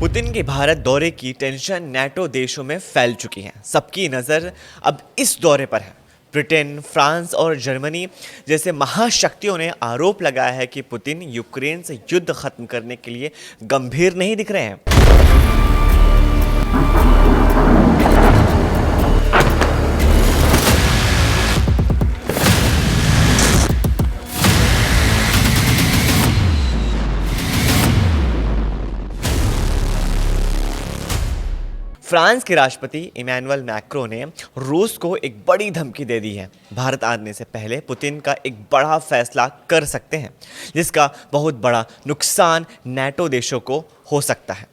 Putin के भारत दौरे की टेंशन नेटो देशों में फैल चुकी है। सबकी नज़र अब इस दौरे पर है। ब्रिटेन, फ्रांस और जर्मनी जैसे महाशक्तियों ने आरोप लगाया है कि पुतिन यूक्रेन से युद्ध खत्म करने के लिए गंभीर नहीं दिख रहे हैं। फ्रांस के राष्ट्रपति इमैनुअल मैक्रों ने रूस को एक बड़ी धमकी दे दी है। भारत आने से पहले पुतिन का एक बड़ा फैसला कर सकते हैं, जिसका बहुत बड़ा नुकसान नेटो देशों को हो सकता है।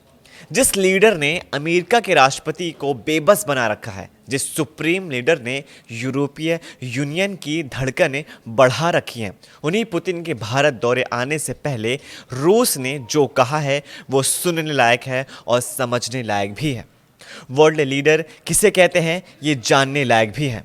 जिस लीडर ने अमेरिका के राष्ट्रपति को बेबस बना रखा है, जिस सुप्रीम लीडर ने यूरोपीय यूनियन की धड़कनें बढ़ा रखी हैं, उन्हीं पुतिन के भारत दौरे आने से पहले रूस ने जो कहा है वो सुनने लायक है और समझने लायक भी है। वर्ल्ड लीडर किसे कहते हैं ये जानने लायक भी है।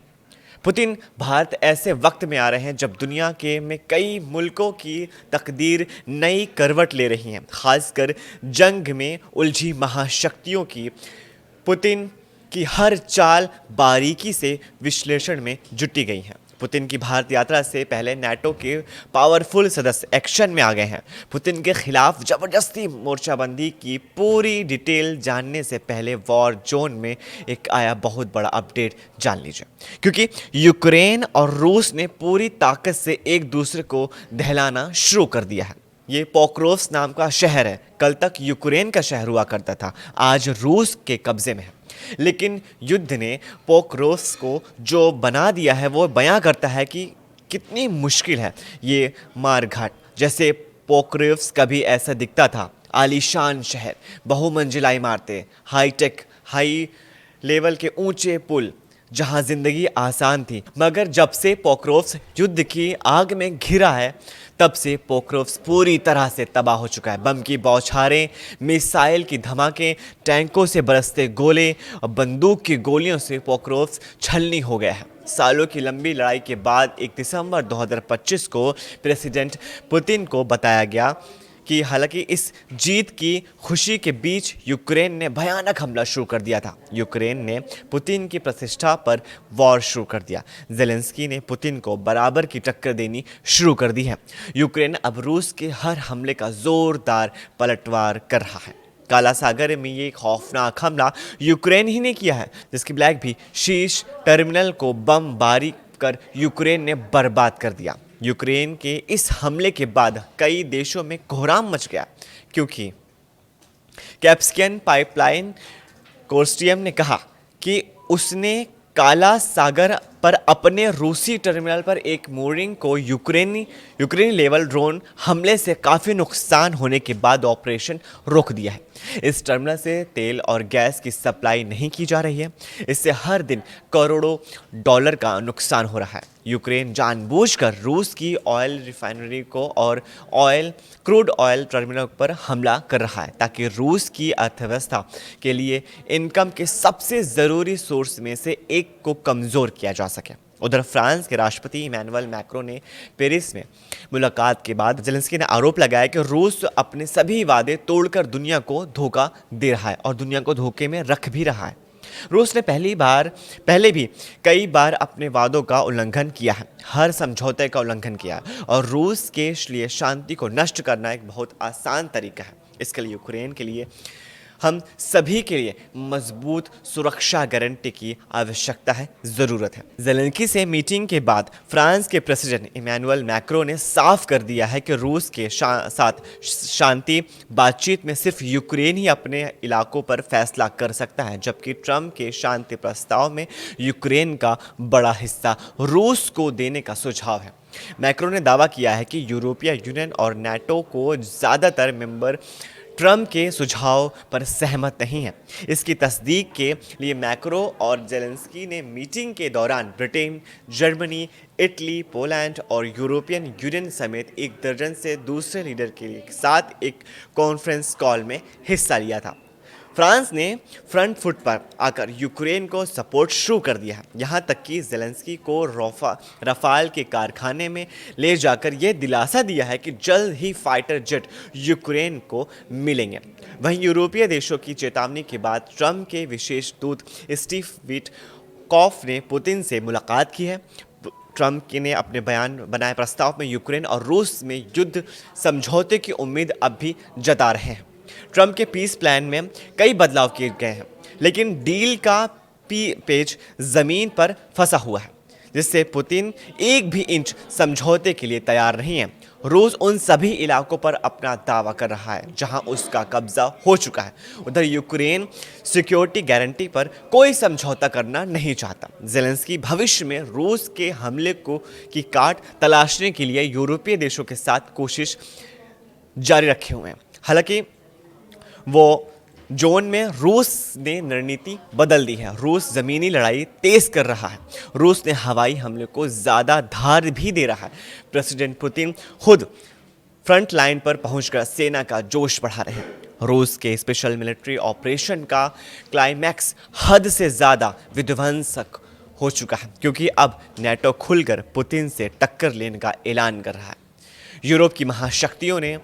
पुतिन भारत ऐसे वक्त में आ रहे हैं जब दुनिया के में कई मुल्कों की तकदीर नई करवट ले रही हैं, खासकर जंग में उलझी महाशक्तियों की। पुतिन की हर चाल बारीकी से विश्लेषण में जुटी गई है। पुतिन की भारत यात्रा से पहले नाटो के पावरफुल सदस्य एक्शन में आ गए हैं। पुतिन के खिलाफ जबरदस्ती मोर्चाबंदी की पूरी डिटेल जानने से पहले वॉर जोन में एक आया बहुत बड़ा अपडेट जान लीजिए, क्योंकि यूक्रेन और रूस ने पूरी ताकत से एक दूसरे को दहलाना शुरू कर दिया है। ये पोक्रोव्स्क नाम का शहर है, कल तक यूक्रेन का शहर हुआ करता था, आज रूस के कब्जे में है। लेकिन युद्ध ने पोक्रोव्स्क को जो बना दिया है वो बयां करता है कि कितनी मुश्किल है ये मारघाट। जैसे पोक्रोव्स्क कभी ऐसा दिखता था, आलीशान शहर, बहुमंजिला इमारतें, हाईटेक हाई लेवल के ऊंचे पुल, जहां जिंदगी आसान थी। मगर जब से पोक्रोव्स्क युद्ध की आग में घिरा है, तब से पोक्रोव्स्क पूरी तरह से तबाह हो चुका है। बम की बौछारें, मिसाइल की धमाके, टैंकों से बरसते गोले और बंदूक की गोलियों से पोक्रोव्स्क छलनी हो गया है। सालों की लंबी लड़ाई के बाद 1 दिसंबर 2025 को प्रेसिडेंट पुतिन को बताया गया कि हालांकि इस जीत की खुशी के बीच यूक्रेन ने भयानक हमला शुरू कर दिया था। यूक्रेन ने पुतिन की प्रतिष्ठा पर वॉर शुरू कर दिया। ज़ेलेंस्की ने पुतिन को बराबर की टक्कर देनी शुरू कर दी है। यूक्रेन अब रूस के हर हमले का जोरदार पलटवार कर रहा है। काला सागर में ये खौफनाक हमला यूक्रेन ही ने किया है, जिसकी ब्लैक भी शीर्ष टर्मिनल को बमबारी कर यूक्रेन ने बर्बाद कर दिया। यूक्रेन के इस हमले के बाद कई देशों में कोहराम मच गया, क्योंकि कैस्पियन पाइपलाइन कंसोर्टियम ने कहा कि उसने काला सागर पर अपने रूसी टर्मिनल पर एक mooring को यूक्रेनी लेवल ड्रोन हमले से काफ़ी नुकसान होने के बाद ऑपरेशन रोक दिया है। इस टर्मिनल से तेल और गैस की सप्लाई नहीं की जा रही है। इससे हर दिन करोड़ों डॉलर का नुकसान हो रहा है। यूक्रेन जानबूझकर रूस की ऑयल रिफाइनरी को और क्रूड ऑयल टर्मिनल पर हमला कर रहा है, ताकि रूस की अर्थव्यवस्था के लिए इनकम के सबसे ज़रूरी सोर्स में से एक को कमज़ोर किया जा सके। उधर फ्रांस के राष्ट्रपति इमैनुअल मैक्रों ने पेरिस में मुलाकात के बाद ज़ेलेंस्की ने आरोप लगाया कि रूस अपने सभी वादे तोड़कर दुनिया को धोखा दे रहा है और दुनिया को धोखे में रख भी रहा है। रूस ने पहले भी कई बार अपने वादों का उल्लंघन किया है, हर समझौते का उल्लंघन किया है, और रूस के लिए शांति को नष्ट करना एक बहुत आसान तरीका है। इसके लिए यूक्रेन के लिए हम सभी के लिए मजबूत सुरक्षा गारंटी की आवश्यकता है, ज़रूरत है। ज़ेलेंस्की से मीटिंग के बाद फ्रांस के प्रेसिडेंट इमैनुअल मैक्रों ने साफ कर दिया है कि रूस के साथ शांति बातचीत में सिर्फ यूक्रेन ही अपने इलाकों पर फैसला कर सकता है, जबकि ट्रंप के शांति प्रस्ताव में यूक्रेन का बड़ा हिस्सा रूस को देने का सुझाव है। मैक्रों ने दावा किया है कि यूरोपीय यूनियन और नाटो को ज़्यादातर मेंबर ट्रंप के सुझाव पर सहमत नहीं है। इसकी तस्दीक के लिए मैक्रो और ज़ेलेंस्की ने मीटिंग के दौरान ब्रिटेन, जर्मनी, इटली, पोलैंड और यूरोपियन यूनियन समेत 1 दर्जन से दूसरे लीडर के साथ एक कॉन्फ्रेंस कॉल में हिस्सा लिया था। फ्रांस ने फ्रंट फुट पर आकर यूक्रेन को सपोर्ट शुरू कर दिया है। यहाँ तक कि ज़ेलेंस्की को रफाल के कारखाने में ले जाकर यह दिलासा दिया है कि जल्द ही फाइटर जेट यूक्रेन को मिलेंगे। वहीं यूरोपीय देशों की चेतावनी के बाद ट्रंप के विशेष दूत स्टीव विटकॉफ ने पुतिन से मुलाकात की है। ट्रंप ने अपने बयान बनाए प्रस्ताव में यूक्रेन और रूस में युद्ध समझौते की उम्मीद अब भी जता रहे हैं। ट्रंप के पीस प्लान में कई बदलाव किए गए हैं, लेकिन डील का पेज जमीन पर फंसा हुआ है, जिससे पुतिन एक भी इंच समझौते के लिए तैयार नहीं है। रूस उन सभी इलाकों पर अपना दावा कर रहा है जहां उसका कब्जा हो चुका है। उधर यूक्रेन सिक्योरिटी गारंटी पर कोई समझौता करना नहीं चाहता। ज़ेलेंस्की भविष्य में रूस के हमले की काट तलाशने के लिए यूरोपीय देशों के साथ कोशिश जारी रखे हुए हैं। हालांकि वो जोन में रूस ने रणनीति बदल दी है। रूस ज़मीनी लड़ाई तेज कर रहा है। रूस ने हवाई हमले को ज़्यादा धार भी दे रहा है। प्रेसिडेंट पुतिन खुद फ्रंट लाइन पर पहुंचकर सेना का जोश बढ़ा रहे हैं। रूस के स्पेशल मिलिट्री ऑपरेशन का क्लाइमैक्स हद से ज़्यादा विध्वंसक हो चुका है, क्योंकि अब नेटो खुलकर पुतिन से टक्कर लेने का ऐलान कर रहा है। यूरोप की महाशक्तियों ने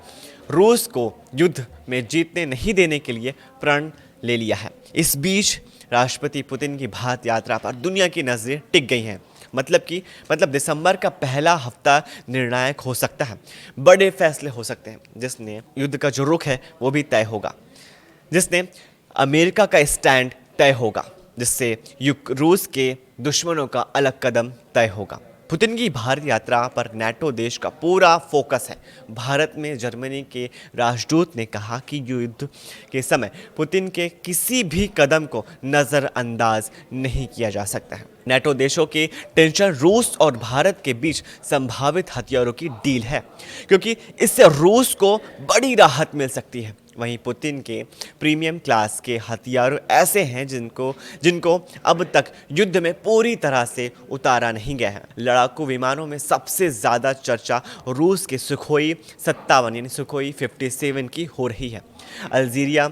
रूस को युद्ध में जीतने नहीं देने के लिए प्रण ले लिया है। इस बीच राष्ट्रपति पुतिन की भारत यात्रा पर दुनिया की नज़रें टिक गई हैं। मतलब दिसंबर का पहला हफ्ता निर्णायक हो सकता है। बड़े फैसले हो सकते हैं, जिसने युद्ध का जो रुख है वो भी तय होगा, जिसने अमेरिका का स्टैंड तय होगा, जिससे रूस के दुश्मनों का अलग कदम तय होगा। पुतिन की भारत यात्रा पर नेटो देश का पूरा फोकस है। भारत में जर्मनी के राजदूत ने कहा कि युद्ध के समय पुतिन के किसी भी कदम को नज़रअंदाज नहीं किया जा सकता है। नेटो देशों की टेंशन रूस और भारत के बीच संभावित हथियारों की डील है, क्योंकि इससे रूस को बड़ी राहत मिल सकती है। वहीं पुतिन के प्रीमियम क्लास के हथियार ऐसे हैं जिनको अब तक युद्ध में पूरी तरह से उतारा नहीं गया है। लड़ाकू विमानों में सबसे ज़्यादा चर्चा रूस के सुखोई 57 यानी सुखोई 57 की हो रही है। अल्जीरिया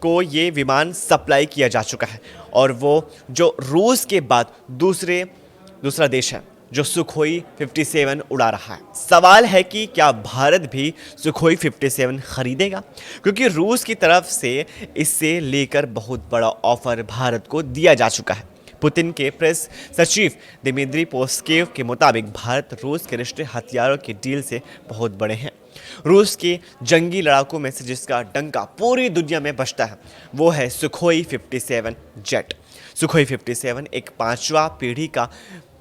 को ये विमान सप्लाई किया जा चुका है और वो जो रूस के बाद दूसरा देश है जो सुखोई 57 उड़ा रहा है। सवाल है कि क्या भारत भी सुखोई 57 खरीदेगा, क्योंकि रूस की तरफ से इससे लेकर बहुत बड़ा ऑफर भारत को दिया जा चुका है। पुतिन के प्रेस सचिव दिमित्री पेस्कोव के मुताबिक भारत रूस के रिश्ते हथियारों की डील से बहुत बड़े हैं। रूस के जंगी लड़ाकों में से जिसका डंका पूरी दुनिया में बजता है वो है सुखोई 57 जेट। सुखोई 57 एक 5वां पीढ़ी का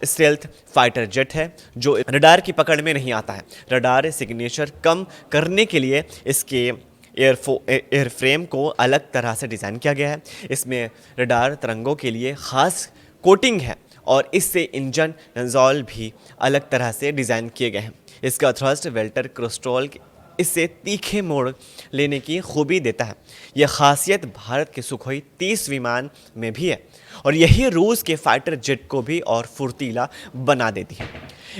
स्टेल्थ फाइटर जेट है जो रडार की पकड़ में नहीं आता है। रडार सिग्नेचर कम करने के लिए इसके एयरफ्रेम को अलग तरह से डिज़ाइन किया गया है। इसमें रडार तरंगों के लिए ख़ास कोटिंग है और इससे इंजन नज़ोल भी अलग तरह से डिज़ाइन किए गए हैं। इसका थ्रस्ट वेल्टर क्रिस्टल इससे तीखे मोड़ लेने की खूबी देता है। यह खासियत भारत के सुखोई 30 विमान में भी है और यही रूस के फाइटर जेट को भी और फुर्तीला बना देती है।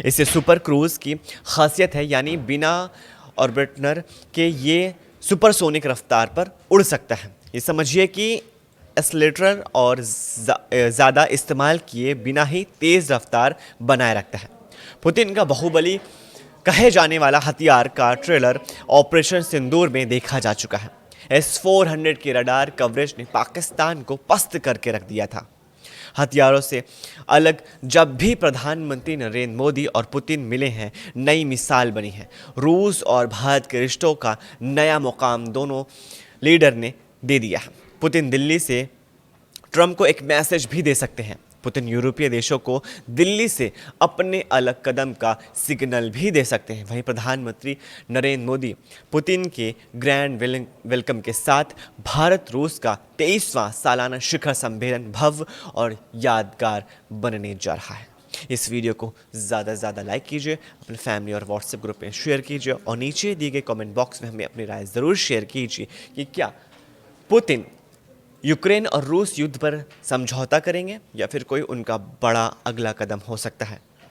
इससे सुपर क्रूज की खासियत है, यानी बिना ऑर्बिटर के ये सुपरसोनिक रफ्तार पर उड़ सकता है। ये समझिए कि एक्सेलेरेटर और ज़्यादा इस्तेमाल किए बिना ही तेज़ रफ्तार बनाए रखता है। पुतिन का बाहुबली कहे जाने वाला हथियार का ट्रेलर ऑपरेशन सिंदूर में देखा जा चुका है। S-400 के रडार कवरेज ने पाकिस्तान को पस्त करके रख दिया था। हथियारों से अलग जब भी प्रधानमंत्री नरेंद्र मोदी और पुतिन मिले हैं, नई मिसाल बनी है। रूस और भारत के रिश्तों का नया मुकाम दोनों लीडर ने दे दिया है। पुतिन दिल्ली से ट्रंप को एक मैसेज भी दे सकते हैं। पुतिन यूरोपीय देशों को दिल्ली से अपने अलग कदम का सिग्नल भी दे सकते हैं। वहीं प्रधानमंत्री नरेंद्र मोदी पुतिन के ग्रैंड वेलकम के साथ भारत रूस का 23वां सालाना शिखर सम्मेलन भव्य और यादगार बनने जा रहा है। इस वीडियो को ज़्यादा से ज़्यादा लाइक कीजिए, अपने फैमिली और व्हाट्सएप ग्रुप में शेयर कीजिए और नीचे दिए गए कमेंट बॉक्स में हमें अपनी राय ज़रूर शेयर कीजिए कि क्या पुतिन यूक्रेन और रूस युद्ध पर समझौता करेंगे या फिर कोई उनका बड़ा अगला कदम हो सकता है।